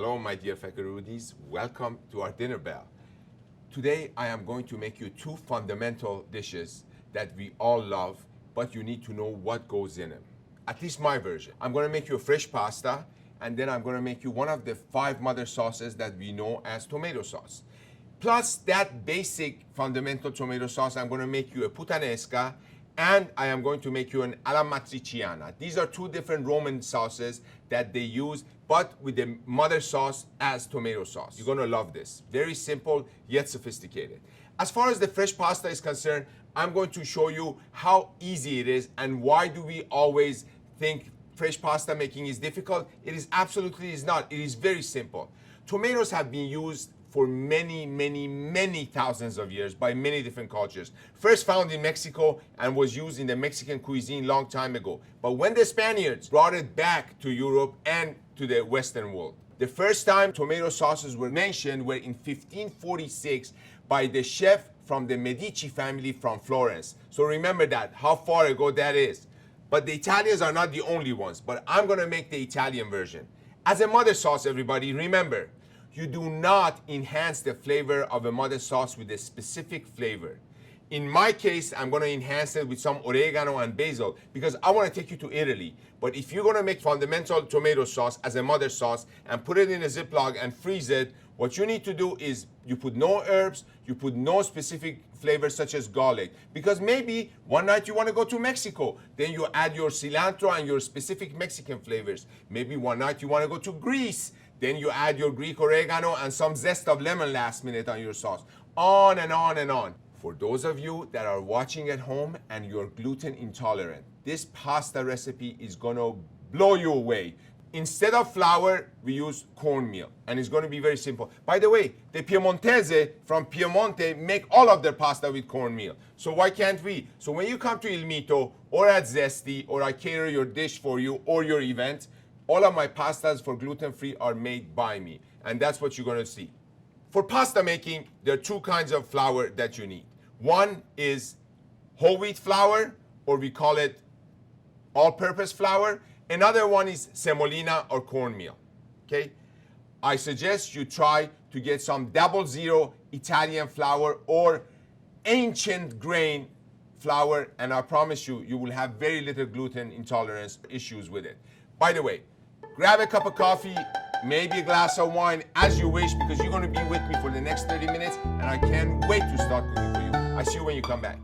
Hello, my dear Fekirudis. Welcome to our dinner bell. Today, I am going to make you two fundamental dishes that we all love, but you need to know what goes in them. At least my version. I'm going to make you a fresh pasta, and then I'm going to make you one of the 5 mother sauces that we know as tomato sauce. Plus that basic fundamental tomato sauce, I'm going to make you a puttanesca, and I am going to make you an alla matriciana. These are 2 different Roman sauces that they use, but with the mother sauce as tomato sauce. You're gonna love this. Very simple, yet sophisticated. As far as the fresh pasta is concerned, I'm going to show you how easy it is and why do we always think fresh pasta making is difficult. It is absolutely is not. It is very simple. Tomatoes have been used for many thousands of years by many different cultures. First found in Mexico and was used in the Mexican cuisine long time ago. But when the Spaniards brought it back to Europe and to the Western world, the first time tomato sauces were mentioned were in 1546 by the chef from the Medici family from Florence. So remember that, how far ago that is. But the Italians are not the only ones, but I'm gonna make the Italian version. As a mother sauce, everybody, remember, you do not enhance the flavor of a mother sauce with a specific flavor. In my case, I'm gonna enhance it with some oregano and basil because I wanna take you to Italy. But if you're gonna make fundamental tomato sauce as a mother sauce and put it in a Ziploc and freeze it, what you need to do is you put no herbs, you put no specific flavors such as garlic. Because maybe one night you wanna go to Mexico, then you add your cilantro and your specific Mexican flavors. Maybe one night you wanna go to Greece, then you add your Greek oregano and some zest of lemon last minute on your sauce. On and on and on. For those of you that are watching at home and you're gluten intolerant, this pasta recipe is gonna blow you away. Instead of flour, we use cornmeal, and it's gonna be very simple. By the way, the Piemontese from Piemonte make all of their pasta with cornmeal. So why can't we? So when you come to Il Mito or at Zesty, or I cater your dish for you or your event, all of my pastas for gluten-free are made by me, and that's what you're gonna see. For pasta making, there are 2 kinds of flour that you need. One is whole wheat flour, or we call it all-purpose flour. Another one is semolina or cornmeal, okay? I suggest you try to get some 00 Italian flour or ancient grain flour, and I promise you, you will have very little gluten intolerance issues with it. By the way, grab a cup of coffee, maybe a glass of wine, as you wish, because you're gonna be with me for the next 30 minutes, and I can't wait to start cooking for you. I see you when you come back.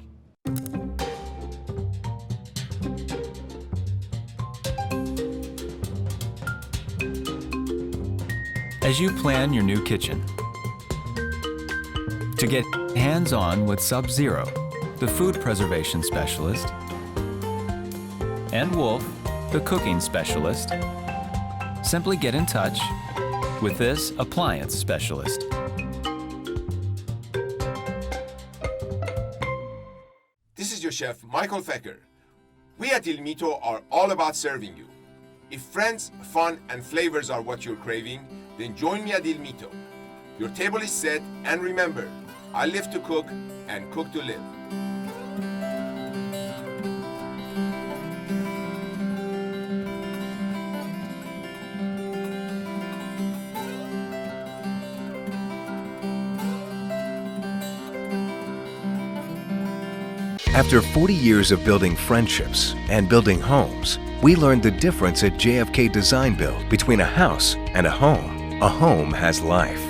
As you plan your new kitchen, to get hands-on with Sub-Zero, the food preservation specialist, and Wolf, the cooking specialist, simply get in touch with this appliance specialist. This is your chef, Michael Fecker. We at Il Mito are all about serving you. If friends, fun, and flavors are what you're craving, then join me at Il Mito. Your table is set, and remember, I live to cook and cook to live. After 40 years of building friendships and building homes, we learned the difference at JFK Design Build between a house and a home. A home has life.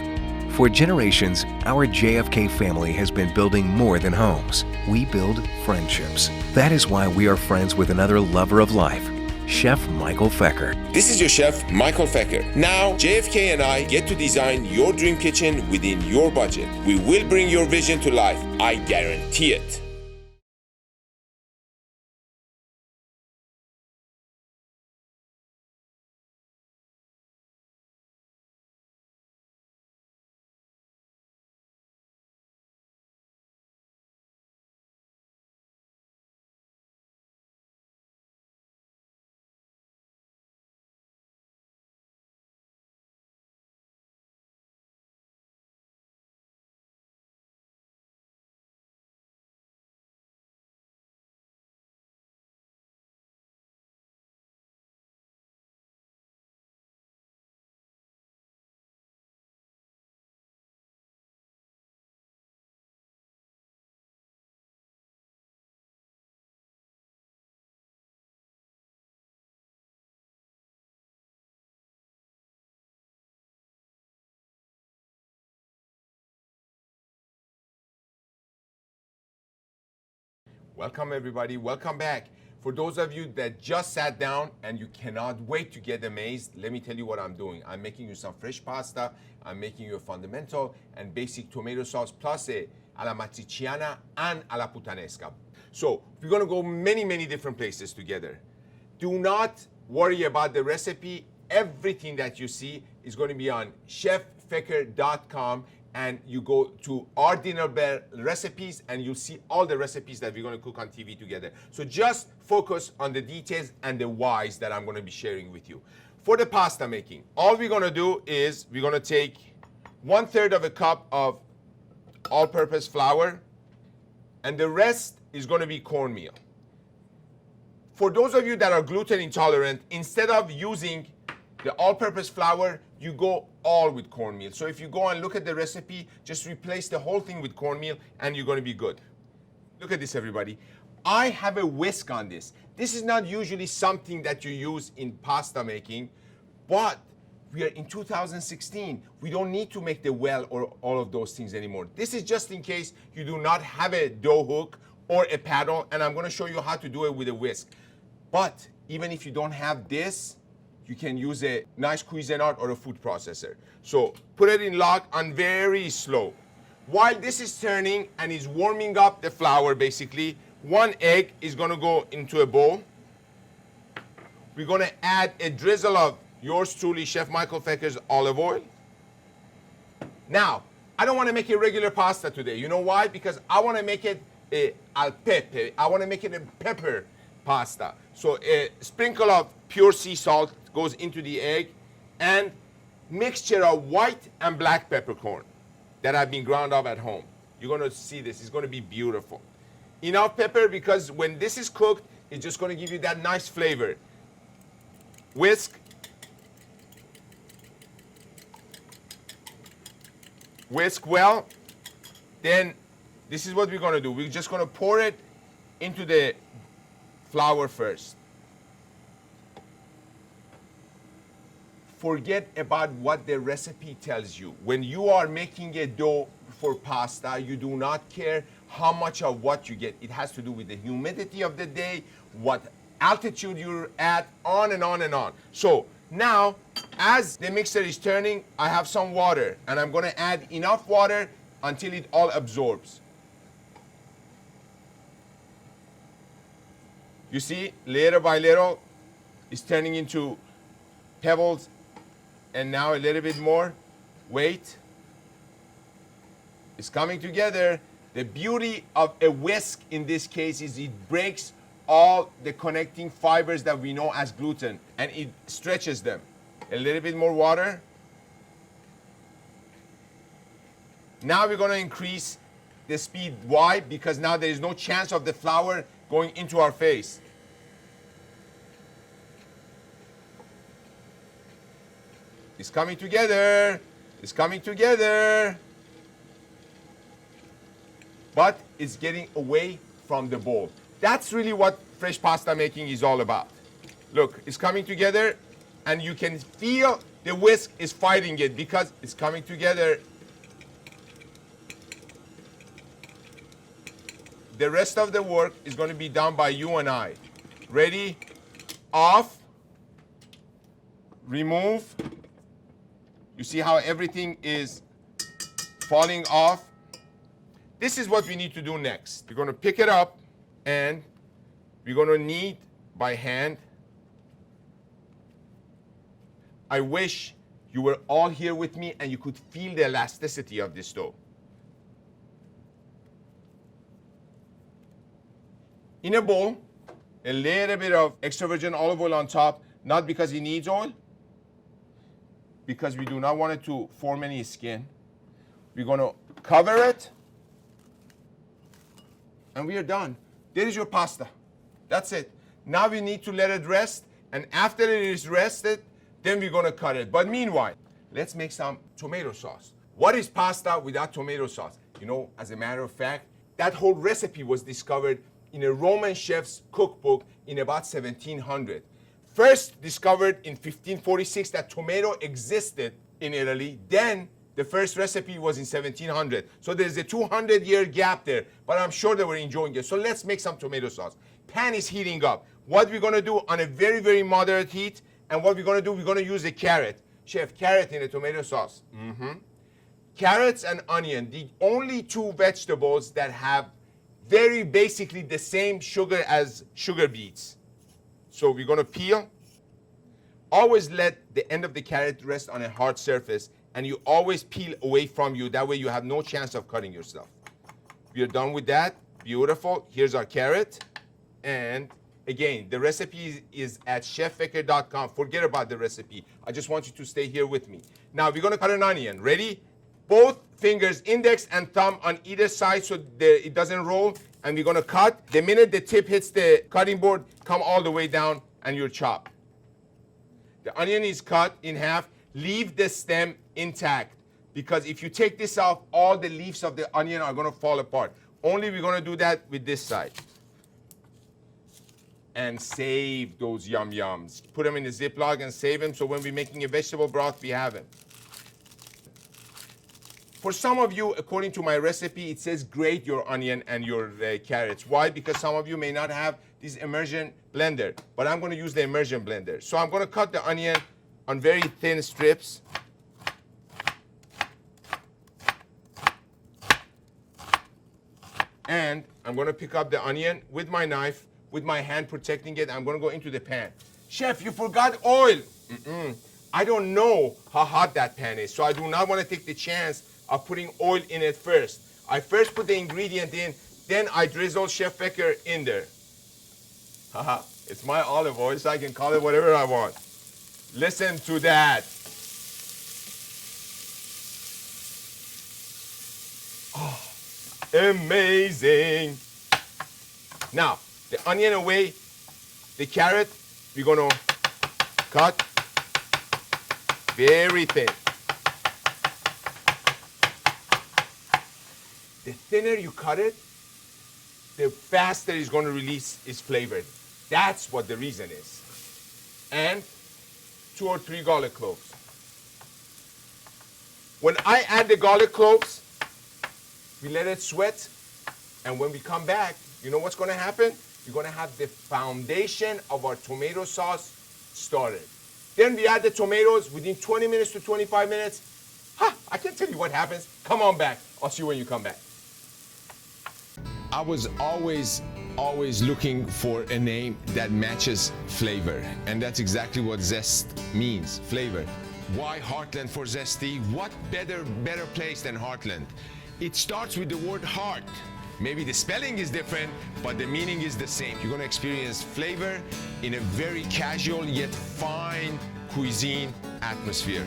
For generations, our JFK family has been building more than homes. We build friendships. That is why we are friends with another lover of life, Chef Michael Fecker. This is your chef, Michael Fecker. Now, JFK and I get to design your dream kitchen within your budget. We will bring your vision to life. I guarantee it. Welcome everybody, welcome back. For those of you that just sat down and you cannot wait to get amazed, let me tell you what I'm doing. I'm making you some fresh pasta, I'm making you a fundamental and basic tomato sauce plus a alla matriciana and alla puttanesca. So we're gonna go many different places together. Do not worry about the recipe. Everything that you see is going to be on cheffecker.com, and you go to our dinner bell recipes and you'll see all the recipes that we're going to cook on TV together. So just focus on the details and the whys that I'm going to be sharing with you. For the pasta making, all we're going to do is we're going to take 1/3 of a cup of all-purpose flour, and the rest is going to be cornmeal. For those of you that are gluten intolerant, instead of using the all-purpose flour, you go all with cornmeal. So if you go and look at the recipe, just replace the whole thing with cornmeal and you're going to be good. Look at this, everybody. I have a whisk on this. This is not usually something that you use in pasta making, but we are in 2016. We don't need to make the well or all of those things anymore. This is just in case you do not have a dough hook or a paddle, and I'm going to show you how to do it with a whisk. But even if you don't have this, you can use a nice Cuisinart or a food processor. So put it in lock on very slow. While this is turning and is warming up the flour, basically, 1 egg is gonna go into a bowl. We're gonna add a drizzle of yours truly, Chef Michael Fecker's olive oil. Now, I don't wanna make a regular pasta today. You know why? Because I wanna make it al pepe. I wanna make it a pepper pasta. So a sprinkle of pure sea salt goes into the egg, and mixture of white and black peppercorn that have been ground up at home. You're gonna see this, it's gonna be beautiful. Enough pepper because when this is cooked, it's just gonna give you that nice flavor. Whisk. Whisk well. Then this is what we're gonna do. We're just gonna pour it into the flour first. Forget about what the recipe tells you. When you are making a dough for pasta, you do not care how much of what you get. It has to do with the humidity of the day, what altitude you're at, on and on and on. So now, as the mixer is turning, I have some water, and I'm gonna add enough water until it all absorbs. You see, little by little, it's turning into pebbles, and now a little bit more. Wait. It's coming together. The beauty of a whisk in this case is it breaks all the connecting fibers that we know as gluten, and it stretches them. A little bit more water. Now we're gonna increase the speed. Why? Because now there is no chance of the flour going into our face. It's coming together. It's coming together. But it's getting away from the bowl. That's really what fresh pasta making is all about. Look, it's coming together, and you can feel the whisk is fighting it because it's coming together. The rest of the work is going to be done by you and I. Ready? Off. Remove. You see how everything is falling off? This is what we need to do next. We're going to pick it up, and we're going to knead by hand. I wish you were all here with me and you could feel the elasticity of this dough. In a bowl, a little bit of extra virgin olive oil on top, not because it needs oil, because we do not want it to form any skin. We're gonna cover it, and we are done. There is your pasta. That's it. Now we need to let it rest, and after it is rested, then we're gonna cut it. But meanwhile, let's make some tomato sauce. What is pasta without tomato sauce? You know, as a matter of fact, that whole recipe was discovered in a Roman chef's cookbook in about 1700. First discovered in 1546 that tomato existed in Italy. Then The first recipe was in 1700. So there's a 200-year gap there, but I'm sure they were enjoying it. So let's make some tomato sauce. Pan is heating up. What we're gonna do on a very, very moderate heat, and what we're gonna do, we're gonna use a carrot. Chef, carrot in a tomato sauce. Carrots and onion, the only two vegetables that have very basically the same sugar as sugar beets. So we're gonna peel. Always let the end of the carrot rest on a hard surface, and you always peel away from you. That way you have no chance of cutting yourself. We're done with that. Beautiful. Here's our carrot. And again, the recipe is at cheffaker.com. Forget about the recipe. I just want you to stay here with me. Now we're gonna cut an onion. Ready? Both fingers, index and thumb on either side so it doesn't roll. And we're gonna cut. The minute the tip hits the cutting board, come all the way down and you're chopped. The onion is cut in half. Leave the stem intact, because if you take this off, all the leaves of the onion are gonna fall apart. Only we're gonna do that with this side. And save those yum yums. Put them in the Ziploc and save them so when we're making a vegetable broth, we have them. For some of you, according to my recipe, it says grate your onion and your carrots. Why? Because some of you may not have this immersion blender, but I'm gonna use the immersion blender. So I'm gonna cut the onion on very thin strips. And I'm gonna pick up the onion with my knife, with my hand protecting it. I'm gonna go into the pan. Chef, you forgot oil. I don't know how hot that pan is, so I do not wanna take the chance of putting oil in it first. I first put the ingredient in, then I drizzle Chef Faker in there. Haha, it's my olive oil, so I can call it whatever I want. Listen to that. Oh, amazing. Now, the onion away, the carrot, we're gonna cut very thin. The thinner you cut it, the faster it's gonna release its flavor. That's what the reason is. And 2 or 3 garlic cloves. When I add the garlic cloves, we let it sweat, and when we come back, you know what's gonna happen? You're gonna have the foundation of our tomato sauce started. Then we add the tomatoes within 20 minutes to 25 minutes. I can't tell you what happens. Come on back. I'll see you when you come back. I was always looking for a name that matches flavor, and that's exactly what zest means, flavor. Why Heartland for zesty? What better place than Heartland? It starts with the word heart. Maybe the spelling is different, but the meaning is the same. You're gonna experience flavor in a very casual yet fine cuisine atmosphere.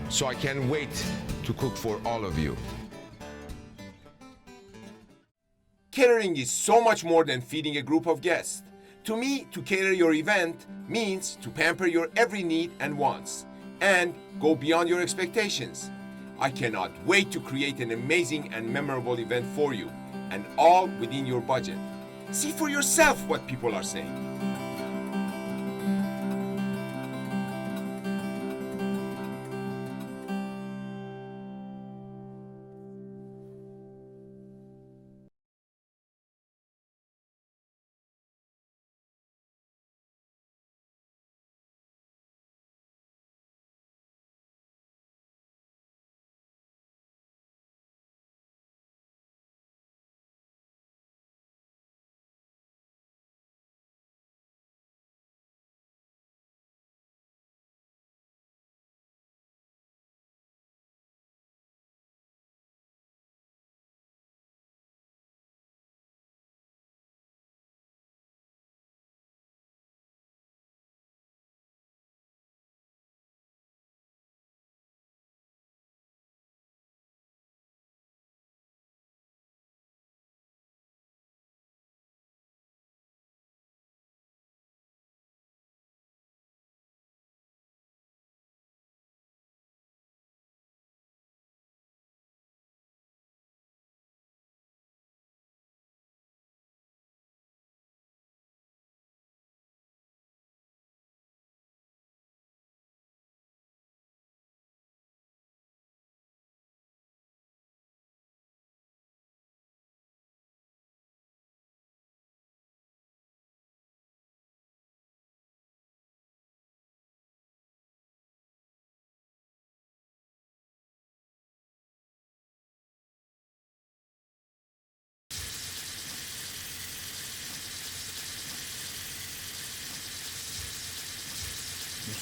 So I can't wait to cook for all of you. Catering is so much more than feeding a group of guests. To me, to cater your event means to pamper your every need and wants and go beyond your expectations. I cannot wait to create an amazing and memorable event for you, and all within your budget. See for yourself what people are saying.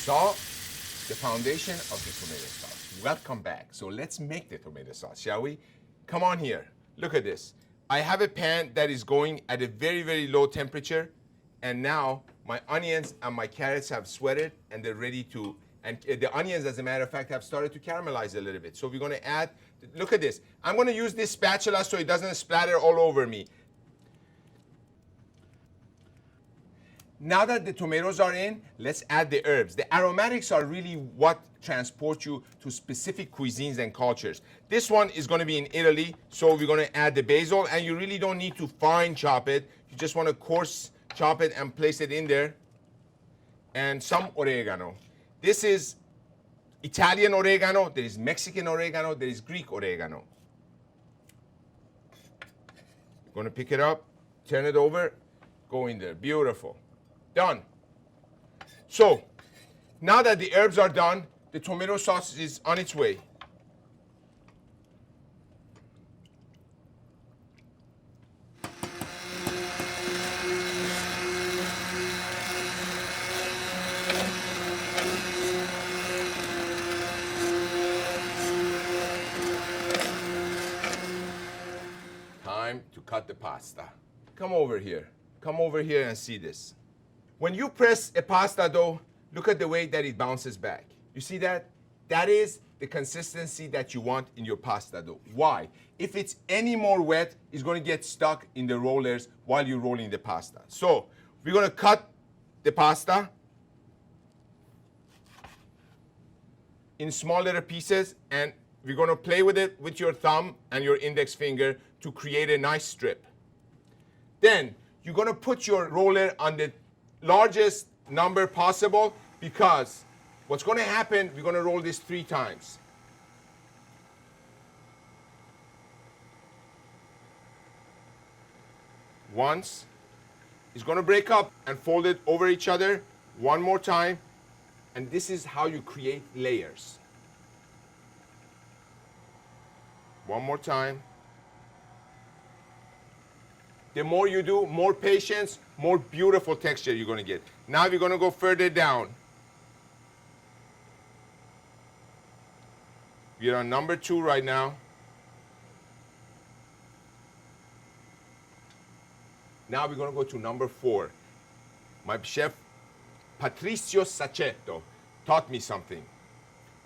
saw the foundation of the tomato sauce. Welcome back. So let's make the tomato sauce, shall we? Come on here. Look at this. I have a pan that is going at a very, very low temperature. And now my onions and my carrots have sweated and they're ready to, and the onions, as a matter of fact, have started to caramelize a little bit. So we're gonna add, look at this. I'm gonna use this spatula so it doesn't splatter all over me. Now that the tomatoes are in, let's add the herbs. The aromatics are really what transport you to specific cuisines and cultures. This one is going to be in Italy, so we're going to add the basil, and you really don't need to fine chop it. You just want to coarse chop it and place it in there. And some oregano. This is Italian oregano, there is Mexican oregano, there is Greek oregano. Going to pick it up, turn it over, go in there. Beautiful. Done. So, now that the herbs are done, the tomato sauce is on its way. Time to cut the pasta. Come over here. Come over here and see this. When you press a pasta dough, look at the way that it bounces back. You see that? That is the consistency that you want in your pasta dough. Why? If it's any more wet, it's going to get stuck in the rollers while you're rolling the pasta. So we're going to cut the pasta in small little pieces, and we're going to play with it with your thumb and your index finger to create a nice strip. Then you're going to put your roller on the largest number possible, because what's going to happen, we're going to roll this 3 times. Once, it's going to break up and fold it over each other. One more time, and this is how you create layers. One more time. The more you do, more patience, more beautiful texture you're going to get. Now we're going to go further down. We're on number 2 right now. Now we're going to go to number 4. My chef, Patrizio Sacchetto, taught me something.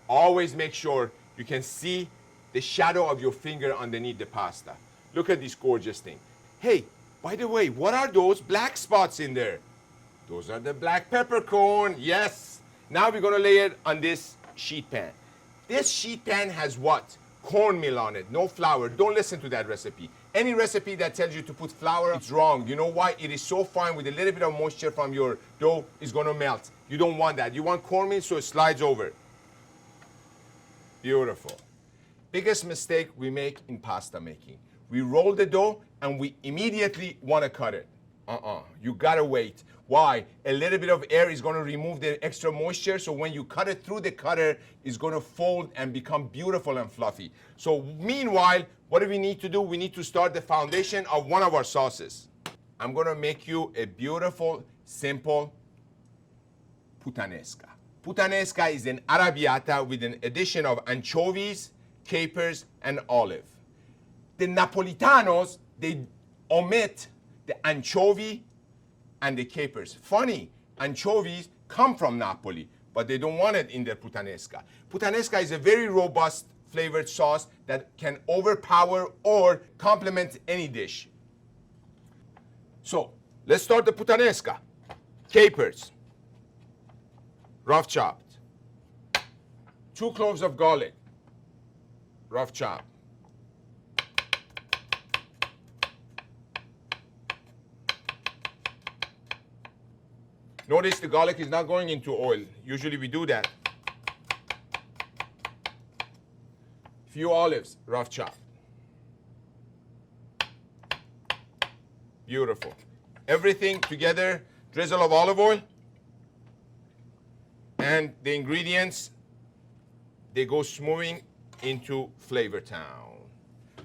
Always make sure you can see the shadow of your finger underneath the pasta. Look at this gorgeous thing. Hey, by the way, what are those black spots in there? Those are the black peppercorn, yes. Now we're gonna lay it on this sheet pan. This sheet pan has what? Cornmeal on it, no flour. Don't listen to that recipe. Any recipe that tells you to put flour, it's wrong. You know why? It is so fine with a little bit of moisture from your dough, it's gonna melt. You don't want that. You want cornmeal so it slides over. Beautiful. Biggest mistake we make in pasta making. We roll the dough and we immediately want to cut it. You gotta wait. Why? A little bit of air is gonna remove the extra moisture, so when you cut it through the cutter, it's gonna fold and become beautiful and fluffy. So meanwhile, what do we need to do? We need to start the foundation of one of our sauces. I'm gonna make you a beautiful, simple puttanesca. Puttanesca is an arrabbiata with an addition of anchovies, capers, and olive. The Napolitanos, they omit the anchovy and the capers. Funny, anchovies come from Napoli, but they don't want it in their puttanesca. Puttanesca is a very robust flavored sauce that can overpower or complement any dish. So, let's start the puttanesca. Capers, rough chopped. 2 cloves of garlic, rough chopped. Notice the garlic is not going into oil. Usually we do that. Few olives, rough chop. Beautiful. Everything together, drizzle of olive oil. And the ingredients, they go smoothing into Flavor Town.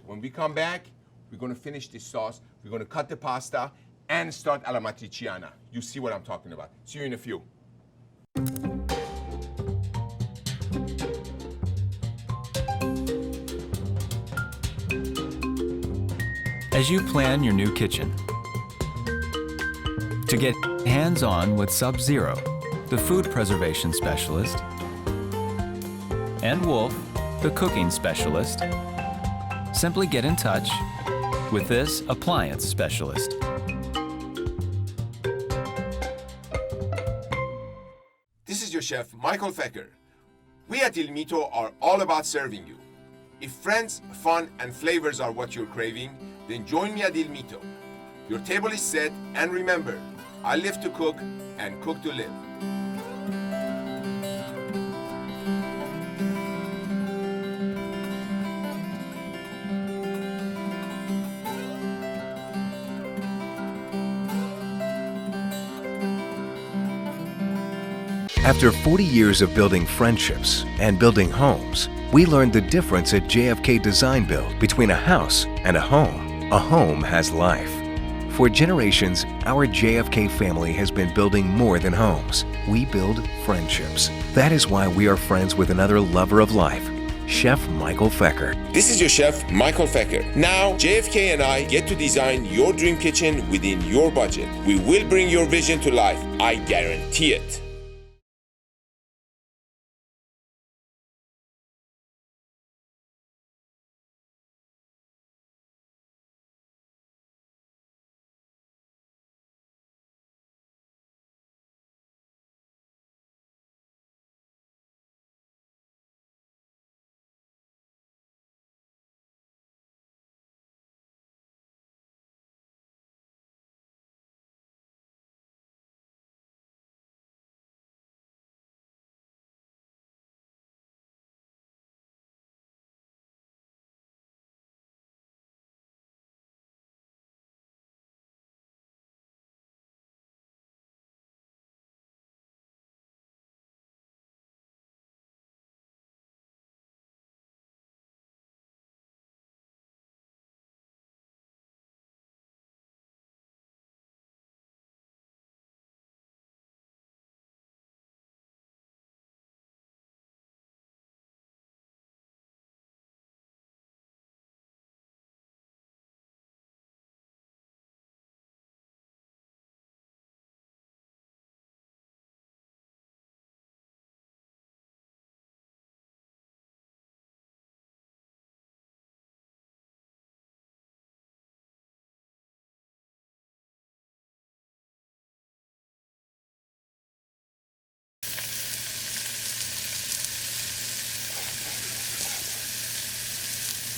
When we come back, we're gonna finish this sauce. We're gonna cut the pasta and start alla matriciana. You see what I'm talking about. See you in a few. as you plan your new kitchen. To get hands-on with Sub-Zero, the food preservation specialist, and Wolf, the cooking specialist, simply get in touch with this appliance specialist. This is your chef, Michael Fecker. We at Il Mito are all about serving you. If friends, fun, and flavors are what you're craving, then join me at Il Mito. Your table is set, and remember, I live to cook and cook to live. After 40 years of building friendships and building homes, we learned the difference at JFK Design Build between a house and a home. A home has life. For generations, our JFK family has been building more than homes. We build friendships. That is why we are friends with another lover of life, Chef Michael Fecker. This is your chef, Michael Fecker. Now, JFK and I get to design your dream kitchen within your budget. We will bring your vision to life. I guarantee it.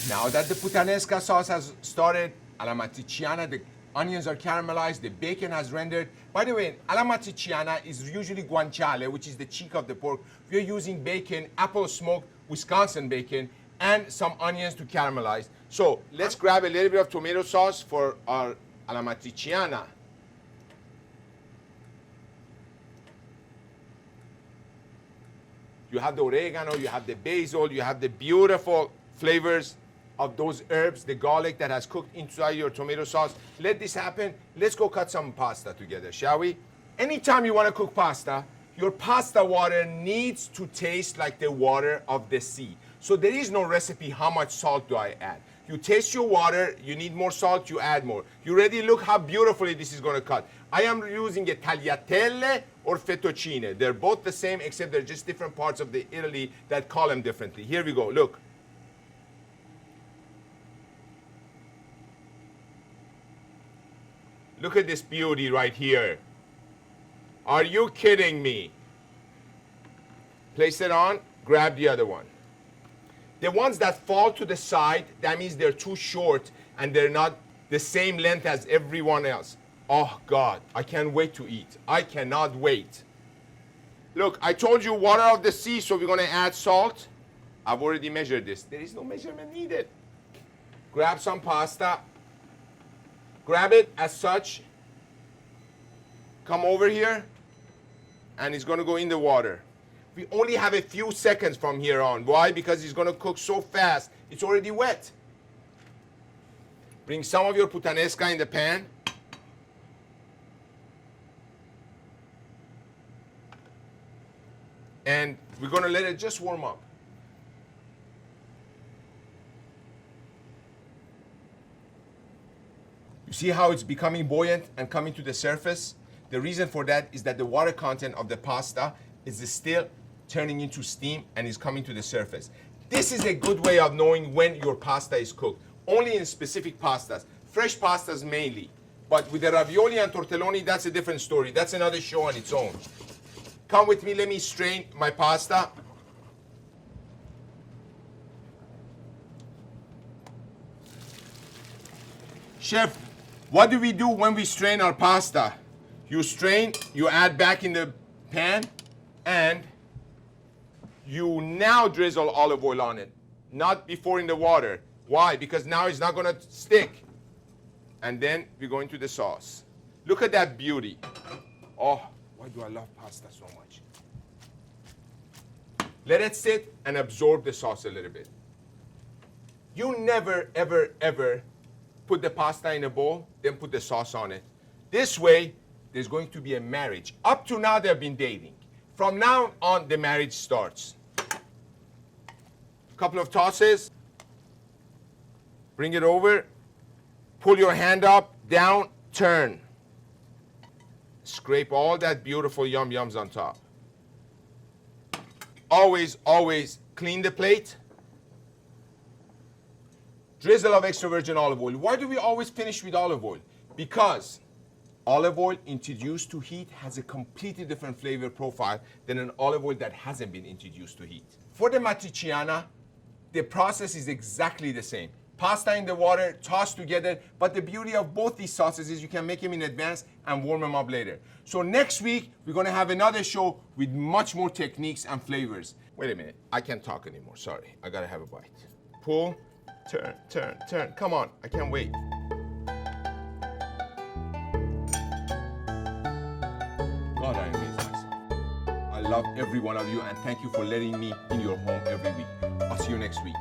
Now that the puttanesca sauce has started, all'amatriciana, the onions are caramelized, the bacon has rendered. By the way, all'amatriciana is usually guanciale, which is the cheek of the pork. We're using bacon, apple smoked Wisconsin bacon, and some onions to caramelize. So let's grab a little bit of tomato sauce for our all'amatriciana. You have the oregano, you have the basil, you have the beautiful flavors of those herbs, the garlic that has cooked inside your tomato sauce. Let this happen. Let's go cut some pasta together, shall we? Anytime you want to cook pasta, your pasta water needs to taste like the water of the sea. So there is no recipe, how much salt do I add? You taste your water, you need more salt, you add more. You ready? Look how beautifully this is gonna cut. I am using a tagliatelle or fettuccine. They're both the same, except they're just different parts of the Italy that call them differently. Here we go, look. Look at this beauty right here. Are you kidding me? Place it on, grab the other one. The ones that fall to the side, that means they're too short and they're not the same length as everyone else. Oh God, I can't wait to eat. I cannot wait. Look, I told you water of the sea, so we're gonna add salt. I've already measured this. There is no measurement needed. Grab some pasta. Grab it as such. Come over here, and it's gonna go in the water. We only have a few seconds from here on. Why? Because it's gonna cook so fast. It's already wet. Bring some of your puttanesca in the pan. And we're gonna let it just warm up. see how it's becoming buoyant and coming to the surface? The reason for that is that the water content of the pasta is still turning into steam and is coming to the surface. This is a good way of knowing when your pasta is cooked. Only in specific pastas, fresh pastas mainly. But with the ravioli and tortelloni, that's a different story. That's another show on its own. Come with me, let me strain my pasta. Chef, what do we do when we strain our pasta? You strain, you add back in the pan, and you now drizzle olive oil on it, not before in the water. Why? Because now it's not gonna stick. And then we go into the sauce. Look at that beauty. Oh, why do I love pasta so much? Let it sit and absorb the sauce a little bit. You never, ever, ever put the pasta in a bowl, then put the sauce on it. This way, there's going to be a marriage. Up to now, they've been dating. From now on, the marriage starts. Couple of tosses. Bring it over. Pull your hand up, down, turn. Scrape all that beautiful yum-yums on top. Always, always clean the plate. Drizzle of extra virgin olive oil. Why do we always finish with olive oil? Because olive oil introduced to heat has a completely different flavor profile than an olive oil that hasn't been introduced to heat. For the matriciana, the process is exactly the same. Pasta in the water, tossed together, but the beauty of both these sauces is you can make them in advance and warm them up later. So next week, we're gonna have another show with much more techniques and flavors. Wait a minute, I can't talk anymore, sorry. I gotta have a bite. Pull, turn, turn, turn. Come on, I can't wait. God, I amaze myself. I love every one of you and thank you for letting me in your home every week. I'll see you next week.